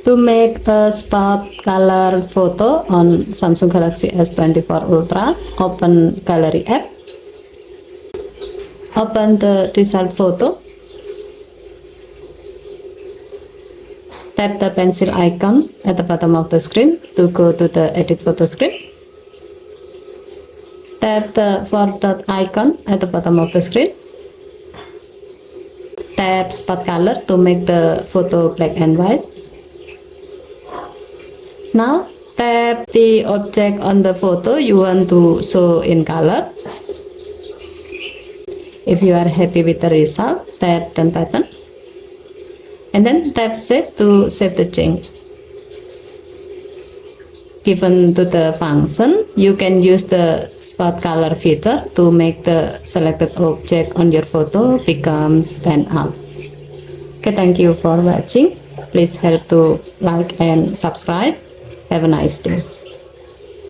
To make a spot color photo on Samsung Galaxy S24 Ultra, open Gallery app. Open the result photo. Tap the pencil icon at the bottom of the screen to go to the edit photo screen. Tap the 4 dot icon at the bottom of the screen. Tap spot color to make the photo black and white. Now tap the object on the photo you want to show in color. If you are happy with the result, tap done button and then tap save to save the change. Given to the function, you can use the spot color feature to make the selected object on your photo become stand out. Okay, thank you for watching. Please help to like and subscribe. Have a nice day.